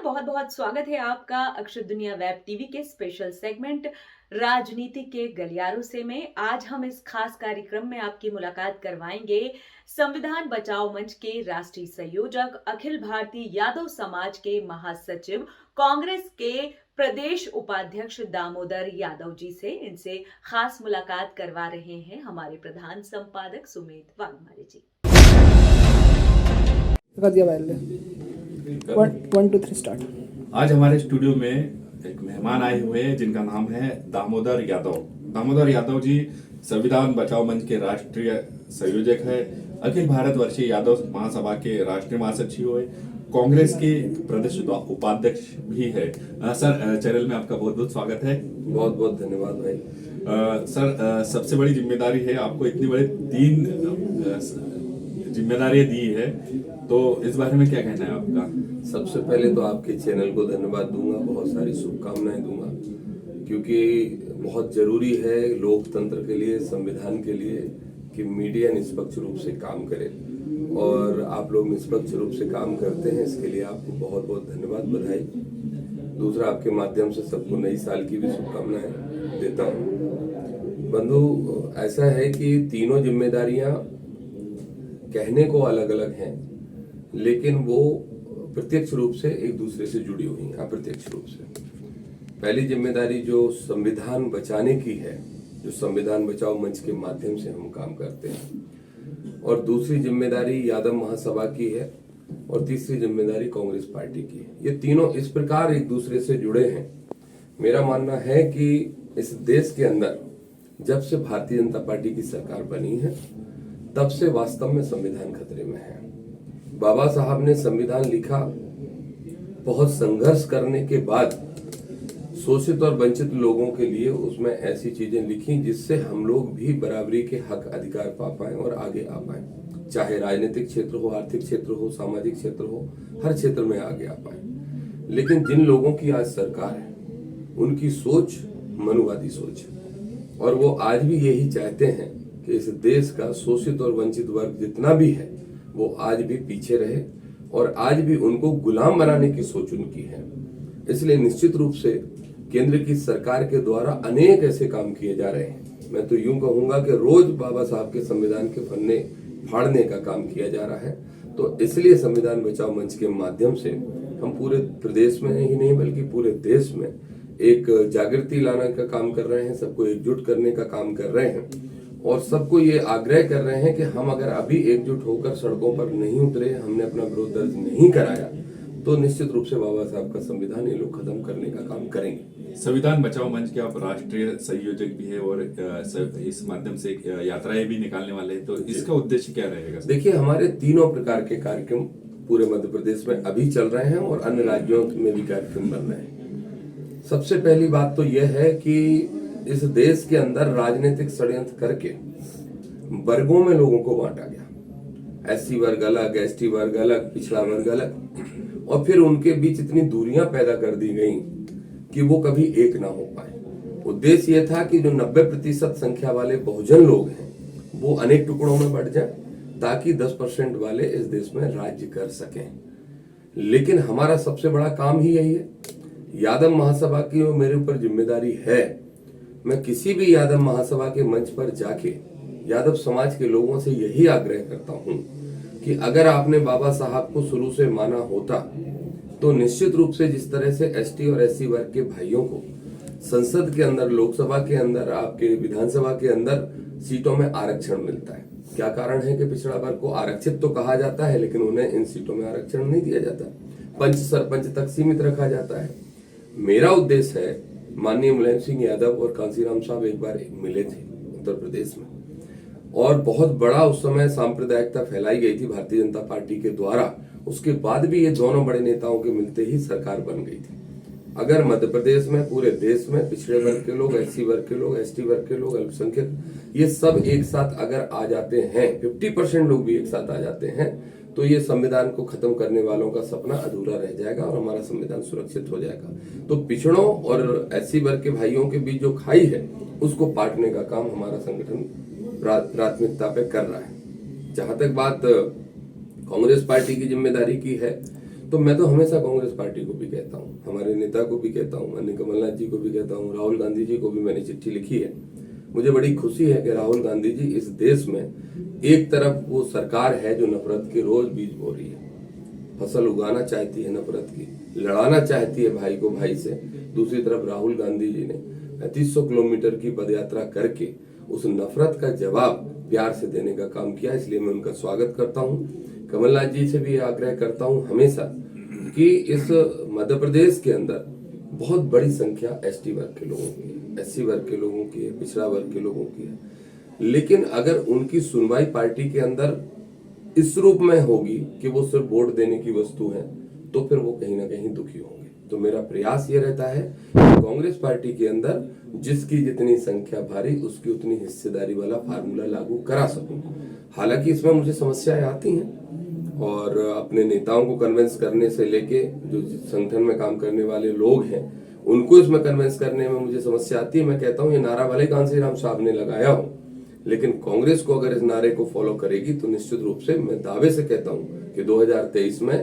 बहुत बहुत स्वागत है आपका अक्षर दुनिया वेब टीवी के स्पेशल सेगमेंट राजनीति के गलियारों से में। आज हम इस खास कार्यक्रम में आपकी मुलाकात करवाएंगे संविधान बचाओ मंच के राष्ट्रीय संयोजक, अखिल भारतीय यादव समाज के महासचिव, कांग्रेस के प्रदेश उपाध्यक्ष दामोदर यादव जी से। इनसे खास मुलाकात करवा रहे हैं हमारे प्रधान संपादक Sumedh Waghmare ji. One two three start. आज हमारे स्टूडियो में एक मेहमान आए हुए हैं जिनका नाम है दामोदर यादव। दामोदर यादव जी संविधान बचाओ मंच के राष्ट्रीय संयोजक है, अखिल भारत वर्षीय यादव महासभा के राष्ट्रीय महासचिव है, कांग्रेस के प्रदेश उपाध्यक्ष भी है। सर, चैनल में आपका बहुत बहुत स्वागत है। बहुत बहुत धन्यवाद भाई। सर, सबसे बड़ी जिम्मेदारी है आपको, इतनी बड़ी 3 जिम्मेदारियां दी है, तो इस बारे में क्या कहना है आपका? सबसे पहले तो आपके चैनल को धन्यवाद दूंगा, बहुत सारी शुभकामनाएं दूंगा, क्योंकि बहुत जरूरी है लोकतंत्र के लिए, संविधान के लिए कि मीडिया निष्पक्ष रूप से काम करे, और आप लोग निष्पक्ष रूप से काम करते हैं, इसके लिए आपको बहुत बहुत धन्यवाद, बधाई। दूसरा, आपके माध्यम से सबको नई साल की भी शुभकामनाएं देता हूँ। बंधु, ऐसा है कि तीनों जिम्मेदारियां कहने को अलग अलग हैं, लेकिन वो प्रत्यक्ष रूप से एक दूसरे से जुड़ी हुई हैं, अप्रत्यक्ष रूप से। पहली जिम्मेदारी जो संविधान बचाने की है, जो संविधान बचाओ मंच के माध्यम से हम काम करते हैं, और दूसरी जिम्मेदारी यादव महासभा की है, और तीसरी जिम्मेदारी कांग्रेस पार्टी की है। ये तीनों इस प्रकार एक दूसरे से जुड़े हैं। मेरा मानना है कि इस देश के अंदर जब से भारतीय जनता पार्टी की सरकार बनी है, तब से वास्तव में संविधान खतरे में है। बाबा साहब ने संविधान लिखा, बहुत संघर्ष करने के बाद शोषित और वंचित लोगों के लिए उसमें ऐसी चीजें लिखी जिससे हम लोग भी बराबरी के हक अधिकार पा पाए और आगे आ पाए, चाहे राजनीतिक क्षेत्र हो, आर्थिक क्षेत्र हो, सामाजिक क्षेत्र हो, हर क्षेत्र में आगे आ पाए। लेकिन जिन लोगों की आज सरकार है, उनकी सोच मनुवादी सोच है, और वो आज भी यही चाहते हैं कि इस देश का शोषित और वंचित वर्ग जितना भी है वो आज भी पीछे रहे, और आज भी उनको गुलाम बनाने की सोच उनकी है। इसलिए निश्चित रूप से केंद्र की सरकार के द्वारा अनेक ऐसे काम किए जा रहे हैं। मैं तो यूं कहूंगा कि रोज बाबा साहब के संविधान के पन्ने फाड़ने का काम किया जा रहा है। तो इसलिए संविधान बचाओ मंच के माध्यम से हम पूरे प्रदेश में ही नहीं बल्कि पूरे देश में एक जागृति लाने का काम कर रहे हैं, सबको एकजुट करने का काम कर रहे हैं, और सबको ये आग्रह कर रहे हैं कि हम अगर अभी एकजुट होकर सड़कों पर नहीं उतरे, हमने अपना विरोध दर्ज नहीं कराया, तो निश्चित रूप से बाबा साहब का संविधान ये लोग खत्म करने का काम करेंगे। संविधान बचाओ मंच के आप राष्ट्रीय संयोजक भी है, और इस माध्यम से यात्राएं भी निकालने वाले हैं, तो इसका उद्देश्य क्या रहेगा? देखिए, हमारे तीनों प्रकार के कार्यक्रम पूरे मध्य प्रदेश में अभी चल रहे हैं, और अन्य राज्यों में भी कार्यक्रम बन रहे हैं। सबसे पहली बात तो यह है कि इस देश के अंदर राजनीतिक षड्यंत्र करके वर्गों में लोगों को बांटा गया। एससी वर्ग अलग, एसटी वर्ग अलग, पिछड़ा वर्ग अलग, और फिर उनके बीच इतनी दूरियां पैदा कर दी गई कि वो कभी एक ना हो पाए। उद्देश्य यह था कि जो 90% संख्या वाले बहुजन लोग हैं वो अनेक टुकड़ों में बढ़ जाए, ताकि 10% वाले इस देश में राज्य कर सकें। लेकिन हमारा सबसे बड़ा काम ही यही है। यादव महासभा की मेरे ऊपर जिम्मेदारी है। मैं किसी भी यादव महासभा के मंच पर जाके यादव समाज के लोगों से यही आग्रह करता हूं कि अगर आपने बाबा साहब को शुरू से माना होता, तो निश्चित रूप से जिस तरह से एसटी और एससी वर्ग के भाइयों को संसद के अंदर, लोकसभा के अंदर, आपके विधानसभा के अंदर सीटों में आरक्षण मिलता है। क्या कारण है कि पिछड़ा वर्ग को आरक्षित तो कहा जाता है, लेकिन उन्हें इन सीटों में आरक्षण नहीं दिया जाता, पंच सरपंच तक सीमित रखा जाता है। मेरा उद्देश्य है, माननीय मुलायम सिंह यादव और कांसीराम साहब एक बार मिले थे उत्तर प्रदेश में, और बहुत बड़ा उस समय सांप्रदायिकता फैलाई गई थी भारतीय जनता पार्टी के द्वारा। उसके बाद भी ये दोनों बड़े नेताओं के मिलते ही सरकार बन गई थी। अगर मध्य प्रदेश में, पूरे देश में पिछड़े वर्ग के लोग, एससी वर्ग के लोग, एसटी वर्ग के लोग, अल्पसंख्यक, ये सब एक साथ अगर आ जाते हैं, 50% लोग भी एक साथ आ जाते हैं, तो ये संविधान को खत्म करने वालों का सपना अधूरा रह जाएगा और हमारा संविधान सुरक्षित हो जाएगा। तो पिछड़ों और एससी वर्ग के भाइयों के बीच जो खाई है, उसको पाटने का काम हमारा संगठन प्राथमिकता पे कर रहा है। जहां तक बात कांग्रेस पार्टी की जिम्मेदारी की है, तो मैं तो हमेशा कांग्रेस पार्टी को भी कहता हूँ, हमारे नेता को भी कहता हूँ, माननीय कमलनाथ जी को भी कहता हूँ, राहुल गांधी जी को भी मैंने चिट्ठी लिखी है। मुझे बड़ी खुशी है कि राहुल गांधी जी इस देश में एक तरफ वो सरकार है जो नफरत के रोज बीज बो रही है, फसल उगाना चाहती है नफरत की, लड़ाना चाहती है भाई को भाई से। दूसरी तरफ राहुल गांधी जी ने 3500 किलोमीटर की पदयात्रा करके उस नफरत का जवाब प्यार से देने का काम किया, इसलिए मैं उनका स्वागत करता हूँ। कमलनाथ जी से भी आग्रह करता हूँ हमेशा कि इस मध्य प्रदेश के अंदर बहुत बड़ी संख्या एसटी वर्ग के लोगों की है, एससी वर्ग के लोगों की है, पिछड़ा वर्ग के लोगों की है, लेकिन अगर उनकी सुनवाई पार्टी के अंदर इस रूप में होगी कि वो सिर्फ वोट देने की वस्तु है, तो फिर वो कहीं ना कहीं दुखी होंगे। तो मेरा प्रयास ये रहता है कि कांग्रेस पार्टी के अंदर जिसकी जितनी संख्या भारी उसकी उतनी हिस्सेदारी वाला फार्मूला लागू करा सकूं। हालांकि इसमें मुझे समस्याएं आती हैं और अपने नेताओं को कन्विंस करने से लेके जो संगठन में काम करने वाले लोग हैं उनको इसमें कन्विंस करने में मुझे समस्या आती है। मैं कहता हूँ ये नारा भले कांसी राम साहब ने लगाया हो, लेकिन कांग्रेस को अगर इस नारे को फॉलो करेगी तो निश्चित रूप से मैं दावे से कहता हूँ कि 2023 में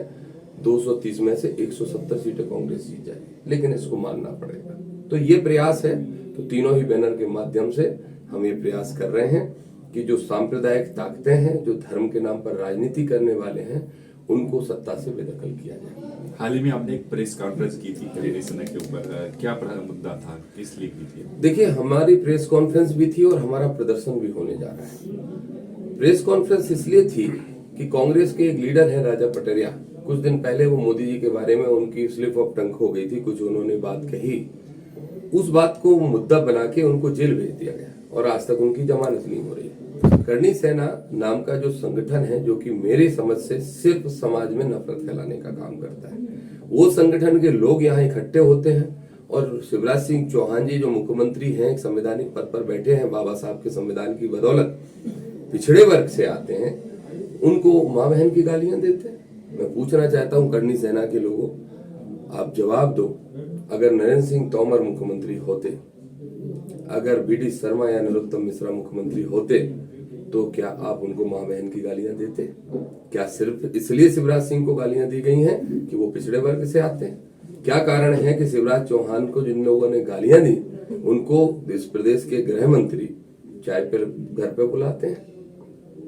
230 में से 170 सीटें कांग्रेस जीत जाएगी, लेकिन इसको मानना पड़ेगा। तो ये प्रयास है, तो तीनों ही बैनर के माध्यम से हम ये प्रयास कर रहे हैं कि जो सांप्रदायिक ताकतें हैं, जो धर्म के नाम पर राजनीति करने वाले हैं, उनको सत्ता से बेदखल किया जाए। हाल ही में आपने एक प्रेस कॉन्फ्रेंस की थी हरियाणा सेना के ऊपर, क्या मुद्दा था, किस लिए की थी? देखिए, हमारी प्रेस कॉन्फ्रेंस भी थी और हमारा प्रदर्शन भी होने जा रहा है। प्रेस कॉन्फ्रेंस इसलिए थी कि कांग्रेस के एक लीडर है राजा पटरिया, कुछ दिन पहले वो मोदी जी के बारे में उनकी स्लिप ऑफ टंग हो गई थी, कुछ उन्होंने बात कही, उस बात को मुद्दा बना के उनको जेल भेज दिया गया और आज तक उनकी जमानत नहीं हो रही है। करणी सेना नाम का जो संगठन है, जो कि मेरी समझ से सिर्फ समाज में नफरत फैलाने का काम करता है, वो संगठन के लोग यहाँ इकट्ठे होते हैं और शिवराज सिंह चौहान जी जो मुख्यमंत्री हैं, एक संवैधानिक पद पर बैठे हैं, बाबा साहब के संविधान की बदौलत पिछड़े वर्ग से आते हैं, उनको माँ बहन की गालियां देते हैं। मैं पूछना चाहता हूँ करणी सेना के लोगों, आप जवाब दो, अगर नरेंद्र सिंह तोमर मुख्यमंत्री होते, अगर बीडी शर्मा या नरोत्तम मिश्रा मुख्यमंत्री होते, तो क्या आप उनको माँ बहन की गालियां देते? क्या सिर्फ इसलिए शिवराज सिंह को गालियां दी गई हैं कि वो पिछड़े वर्ग से आते हैं? क्या कारण है कि शिवराज चौहान को जिन लोगों ने गालियां दी उनको इस प्रदेश के गृह मंत्री चाय पर घर पे बुलाते हैं?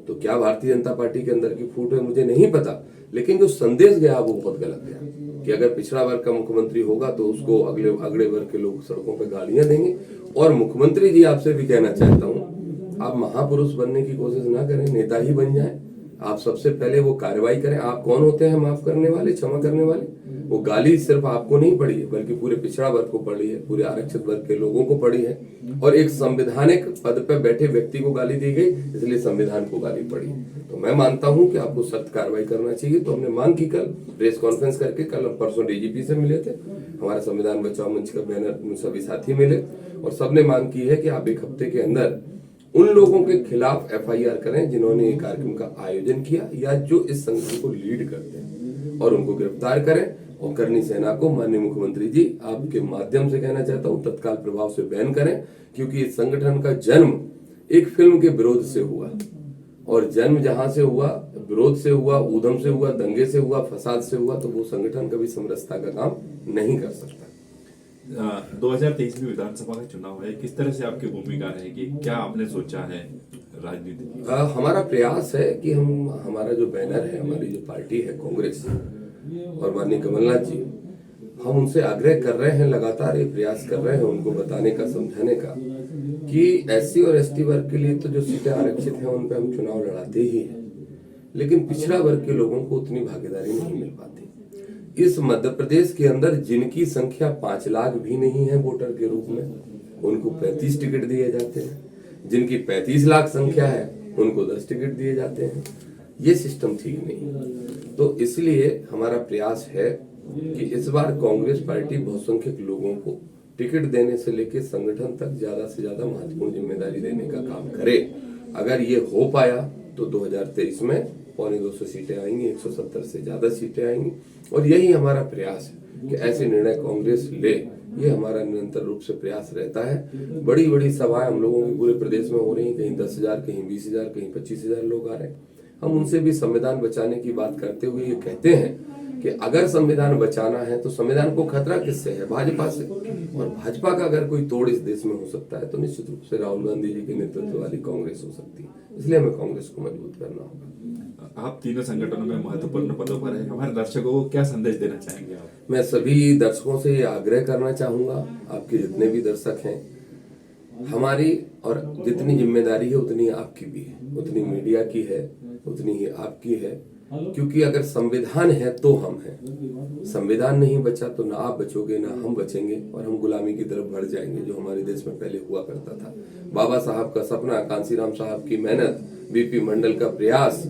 तो क्या भारतीय जनता पार्टी के अंदर की फूट है, मुझे नहीं पता, लेकिन जो संदेश गया वो बहुत गलत गया कि अगर पिछड़ा वर्ग का मुख्यमंत्री होगा तो उसको अगले वर्ग के लोग सड़कों पर गालियां देंगे। और मुख्यमंत्री जी, आपसे भी कहना चाहता हूँ, आप महापुरुष बनने की कोशिश ना करें, नेता ही बन जाएं। आप सबसे पहले वो कार्रवाई करें। आप कौन होते हैं माफ करने वाले, क्षमा करने वाले? वो गाली सिर्फ आपको नहीं पड़ी है, बल्कि पूरे पिछड़ा वर्ग को पड़ी है, पूरे आरक्षित वर्ग के लोगों को पड़ी है, और एक संवैधानिक पद पर बैठे व्यक्ति को गाली दी गई, इसलिए संविधान को गाली पड़ी। तो मैं मानता हूं कि आपको सख्त कार्रवाई करना चाहिए। तो हमने मांग की, कल प्रेस कॉन्फ्रेंस करके, कल परसों डीजीपी से मिले थे, हमारा संविधान बचाओ मंच का बैनर में सभी साथी मिले, और सबने मांग की है कि आप एक हफ्ते के अंदर उन लोगों के खिलाफ एफआईआर करें जिन्होंने ये कार्यक्रम का आयोजन किया या जो इस संगठन को लीड करते हैं, और उनको गिरफ्तार करें। और करणी सेना को माननीय मुख्यमंत्री जी, आपके माध्यम से कहना चाहता हूं, तत्काल प्रभाव से बैन करें, क्योंकि इस संगठन का जन्म एक फिल्म के विरोध से हुआ, और जन्म जहां से हुआ, विरोध से हुआ, ऊधम से हुआ, दंगे से हुआ, फसाद से हुआ, तो वो संगठन कभी समरसता का काम नहीं कर सकता। 2023 में विधानसभा का चुनाव है, किस तरह से आपकी भूमिका रहेगी, क्या आपने सोचा है राजनीति की? हमारा प्रयास है कि हमारा जो बैनर है, हमारी जो पार्टी है कांग्रेस और माननीय कमलनाथ जी, हम उनसे आग्रह कर रहे हैं, लगातार ये प्रयास कर रहे हैं उनको बताने का, समझाने का कि एससी और एसटी वर्ग के लिए तो जो सीटें आरक्षित हैं उन पर हम चुनाव लड़ाते ही हैं, लेकिन पिछड़ा वर्ग के लोगों को उतनी भागीदारी नहीं मिल पाती। इस मध्य प्रदेश के अंदर जिनकी संख्या 5 लाख भी नहीं है वोटर के रूप में, उनको 35 टिकट दिए जाते हैं, जिनकी 35 लाख संख्या है उनको 10 टिकट दिए जाते हैं। ये सिस्टम ठीक नहीं। तो इसलिए हमारा प्रयास है कि इस बार कांग्रेस पार्टी बहुसंख्यक लोगों को टिकट देने से लेकर संगठन तक ज्यादा से ज्यादा महत्वपूर्ण जिम्मेदारी देने का काम करे। अगर ये हो पाया तो 2023 में 250 सीटें आएंगी, 170 से ज्यादा सीटें आएंगी, और यही हमारा प्रयास है कि ऐसे निर्णय कांग्रेस ले। ये हमारा निरंतर रूप से प्रयास रहता है। बड़ी बड़ी सभाएं हम लोगों की पूरे प्रदेश में हो रही हैं, कहीं 10,000, कहीं 20,000, कहीं 25,000 लोग आ रहे हैं। हम उनसे भी संविधान बचाने की बात करते हुए ये कहते हैं कि अगर संविधान बचाना है तो संविधान को खतरा किससे है? भाजपा से। और भाजपा का अगर कोई तोड़ इस देश में हो सकता है तो निश्चित रूप से राहुल गांधी जी के नेतृत्व वाली कांग्रेस हो सकती है। इसलिए हमें कांग्रेस को मजबूत करना होगा। आप तीनों संगठनों में महत्वपूर्ण पदों पर हैं, हमारे दर्शकों को क्या संदेश देना चाहेंगे आप? मैं सभी दर्शकों से ये आग्रह करना चाहूंगा, आपके जितने भी दर्शक हैं, हमारी और जितनी जिम्मेदारी है उतनी आपकी भी है, उतनी मीडिया की है, उतनी ही आपकी है। क्योंकि अगर संविधान है तो हम हैं। संविधान नहीं बचा तो ना आप बचोगे ना हम बचेंगे और हम गुलामी की तरफ बढ़ जाएंगे, जो हमारे देश में पहले हुआ करता था। बाबा साहब का सपना, कांसीराम साहब की मेहनत, बीपी मंडल का प्रयास,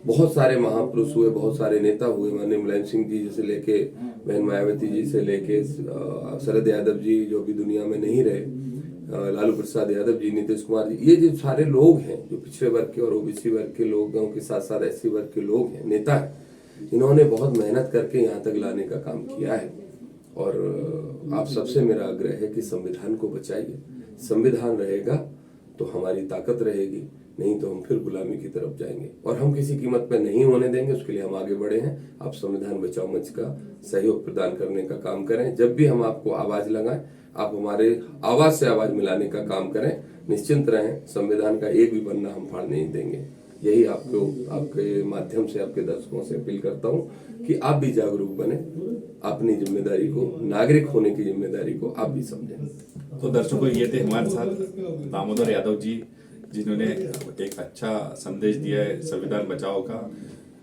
बहुत सारे महापुरुष हुए, बहुत सारे नेता हुए, माननीय मुलायम सिंह जी से लेके बहन मायावती जी से लेके शरद यादव जी जो भी दुनिया में नहीं रहे, लालू प्रसाद यादव जी, नीतीश कुमार जी, ये जो सारे लोग हैं जो पिछड़े वर्ग के और ओबीसी वर्ग के लोगों के साथ साथ एससी वर्ग के लोग हैं, नेता हैं, इन्होंने बहुत मेहनत करके यहाँ तक लाने का काम किया है। और आप सबसे मेरा आग्रह है कि संविधान को बचाइए। संविधान रहेगा तो हमारी ताकत रहेगी, नहीं तो हम फिर गुलामी की तरफ जाएंगे और हम किसी कीमत पर नहीं होने देंगे। उसके लिए हम आगे बढ़े हैं। आप संविधान बचाओ मंच का सहयोग प्रदान करने का काम करें। जब भी हम आपको आवाज लगाएं, आप हमारे आवाज से आवाज मिलाने का काम करें। निश्चिंत रहें, संविधान का एक भी पन्ना हम फाड़ नहीं देंगे। यही आपको आपके माध्यम से आपके दर्शकों से अपील करता हूं कि आप भी जागरूक बने, अपनी जिम्मेदारी को, नागरिक होने की जिम्मेदारी को आप भी समझें। तो दर्शकों, ये थे हमारे साथ दामोदर यादव जी, जिन्होंने एक अच्छा संदेश दिया है संविधान बचाओ का।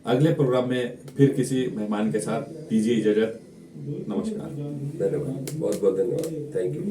अगले प्रोग्राम में फिर किसी मेहमान के साथ दीजिए इजाजत। नमस्कार। धन्यवाद, बहुत बहुत धन्यवाद, थैंक यू।